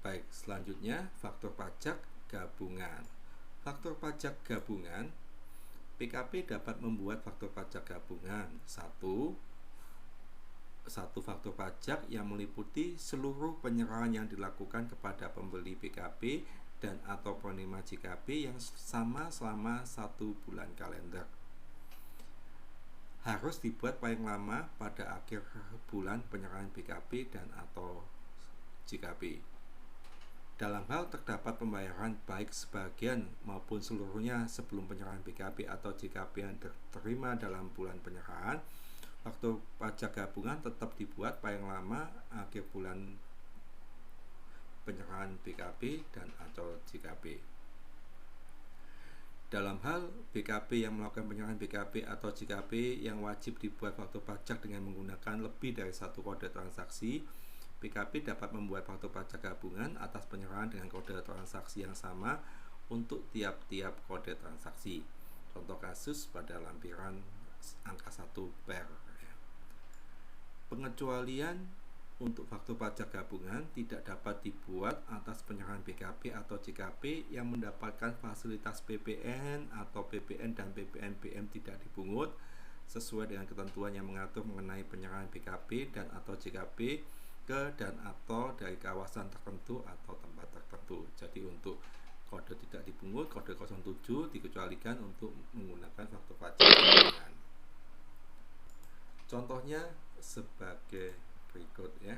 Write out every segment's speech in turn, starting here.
Baik, selanjutnya faktur pajak gabungan. Faktur pajak gabungan, PKP dapat membuat faktur pajak gabungan. Satu faktur pajak yang meliputi seluruh penyerahan yang dilakukan kepada pembeli PKP dan atau penerima JKP yang sama selama 1 bulan kalender. Harus dibuat paling lama pada akhir bulan penyerahan PKP dan atau JKP. Dalam hal terdapat pembayaran baik sebagian maupun seluruhnya sebelum penyerahan PKP atau JKP yang diterima dalam bulan penyerahan, faktur pajak gabungan tetap dibuat paling lama akhir bulan penyerahan PKP dan atau JKP. Dalam hal BKP yang melakukan penyerahan BKP atau JKP yang wajib dibuat faktur pajak dengan menggunakan lebih dari satu kode transaksi, PKP dapat membuat faktur pajak gabungan atas penyerahan dengan kode transaksi yang sama untuk tiap-tiap kode transaksi. Contoh kasus pada lampiran angka 1 per. Pengecualian untuk faktur pajak gabungan tidak dapat dibuat atas penyerahan BKP atau JKP yang mendapatkan fasilitas PPN atau PPN dan PPNBM tidak dipungut sesuai dengan ketentuan yang mengatur mengenai penyerahan BKP dan atau JKP ke dan atau dari kawasan tertentu atau tempat tertentu. Jadi untuk kode tidak dipungut, kode 07 dikecualikan untuk menggunakan faktur pajak gabungan. Contohnya sebagai berikut ya.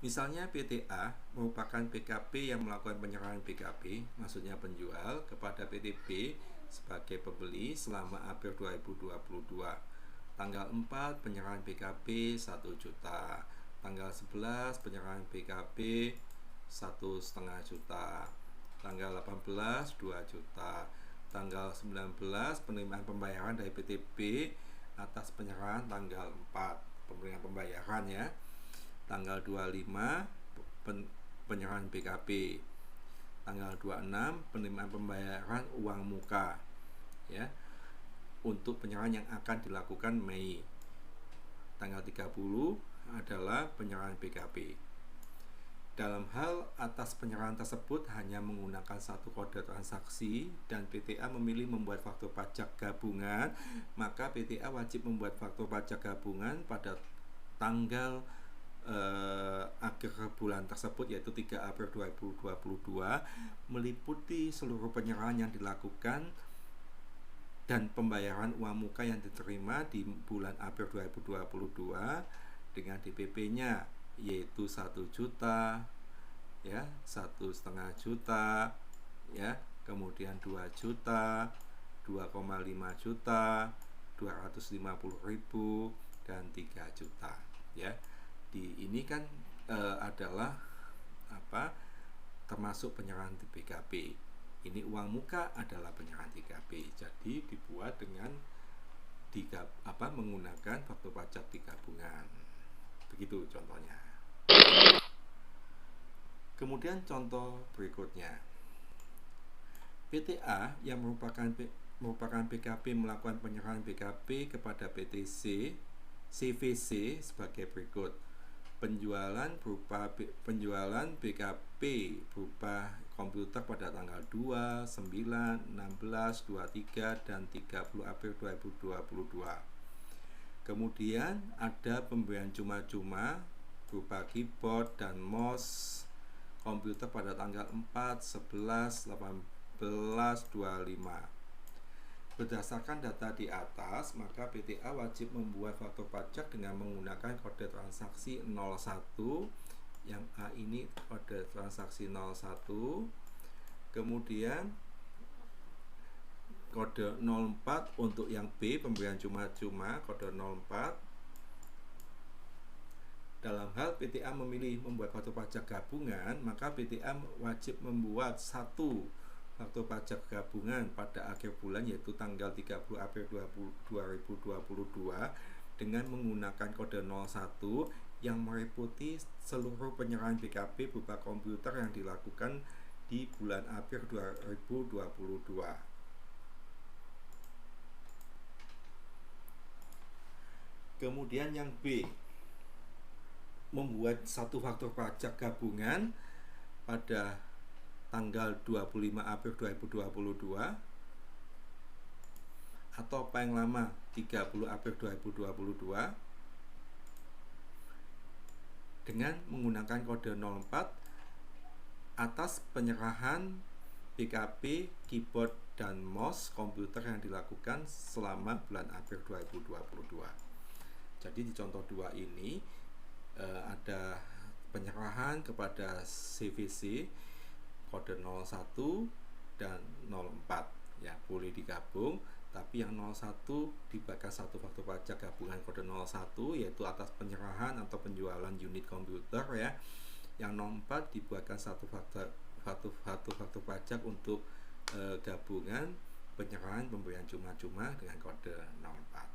Misalnya PTA merupakan PKP yang melakukan penyerahan PKP, maksudnya penjual, kepada PTB sebagai pembeli selama April 2022. Tanggal 4 penyerahan PKP 1 juta. Tanggal 11 penyerahan PKP 1,5 juta. Tanggal 18 2 juta. Tanggal 19 penerimaan pembayaran dari PTB atas penyerahan tanggal 4 pemberian pembayaran ya. Tanggal 25 penyerahan PKP. Tanggal 26 penerimaan pembayaran uang muka ya, untuk penyerahan yang akan dilakukan Mei. Tanggal 30 adalah penyerahan PKP. Dalam hal atas penyerahan tersebut hanya menggunakan satu kode transaksi dan PTA memilih membuat faktur pajak gabungan, maka PTA wajib membuat faktur pajak gabungan pada tanggal akhir bulan tersebut, yaitu 3 April 2022, meliputi seluruh penyerahan yang dilakukan dan pembayaran uang muka yang diterima di bulan April 2022 dengan DPP-nya yaitu 1 juta ya, 1,5 juta ya, kemudian 2 juta, 2,5 juta, 250.000 dan 3 juta ya. Ini kan adalah termasuk penyerahan di PKP. Ini uang muka adalah penyerahan TKP. Jadi dibuat dengan menggunakan faktur pajak digabungan. Begitu contohnya. Kemudian contoh berikutnya. PTA yang merupakan PKP melakukan penyerahan PKP kepada PTC CVC sebagai berikut. Penjualan BKP berupa komputer pada tanggal 2, 9, 16, 23 dan 30 April 2022. Kemudian ada pemberian cuma-cuma berupa keyboard dan mouse komputer pada tanggal 4, 11, 18, 25. Berdasarkan data di atas, maka PTA wajib membuat faktur pajak dengan menggunakan kode transaksi 01. Yang A ini kode transaksi 01. Kemudian kode 04 untuk yang B, pemberian cuma-cuma, kode 04. Dalam hal PTA memilih membuat faktur pajak gabungan, maka PTA wajib membuat satu faktur pajak gabungan pada akhir bulan yaitu tanggal 30 April 2022 dengan menggunakan kode 01 yang meliputi seluruh penyerahan BKP berupa komputer yang dilakukan di bulan April 2022. Kemudian yang B, membuat satu faktur pajak gabungan pada tanggal 25 April 2022 atau paling lama 30 April 2022 dengan menggunakan kode 04 atas penyerahan PKP, keyboard, dan mouse komputer yang dilakukan selama bulan April 2022. Jadi di contoh 2 ini ada penyerahan kepada CVC kode 01 dan 04 ya, boleh digabung, tapi yang 01 diberikan satu faktur pajak gabungan kode 01 yaitu atas penyerahan atau penjualan unit komputer ya. Yang 04 dibuatkan satu faktur pajak untuk gabungan penyerahan pemberian cuma-cuma dengan kode 04.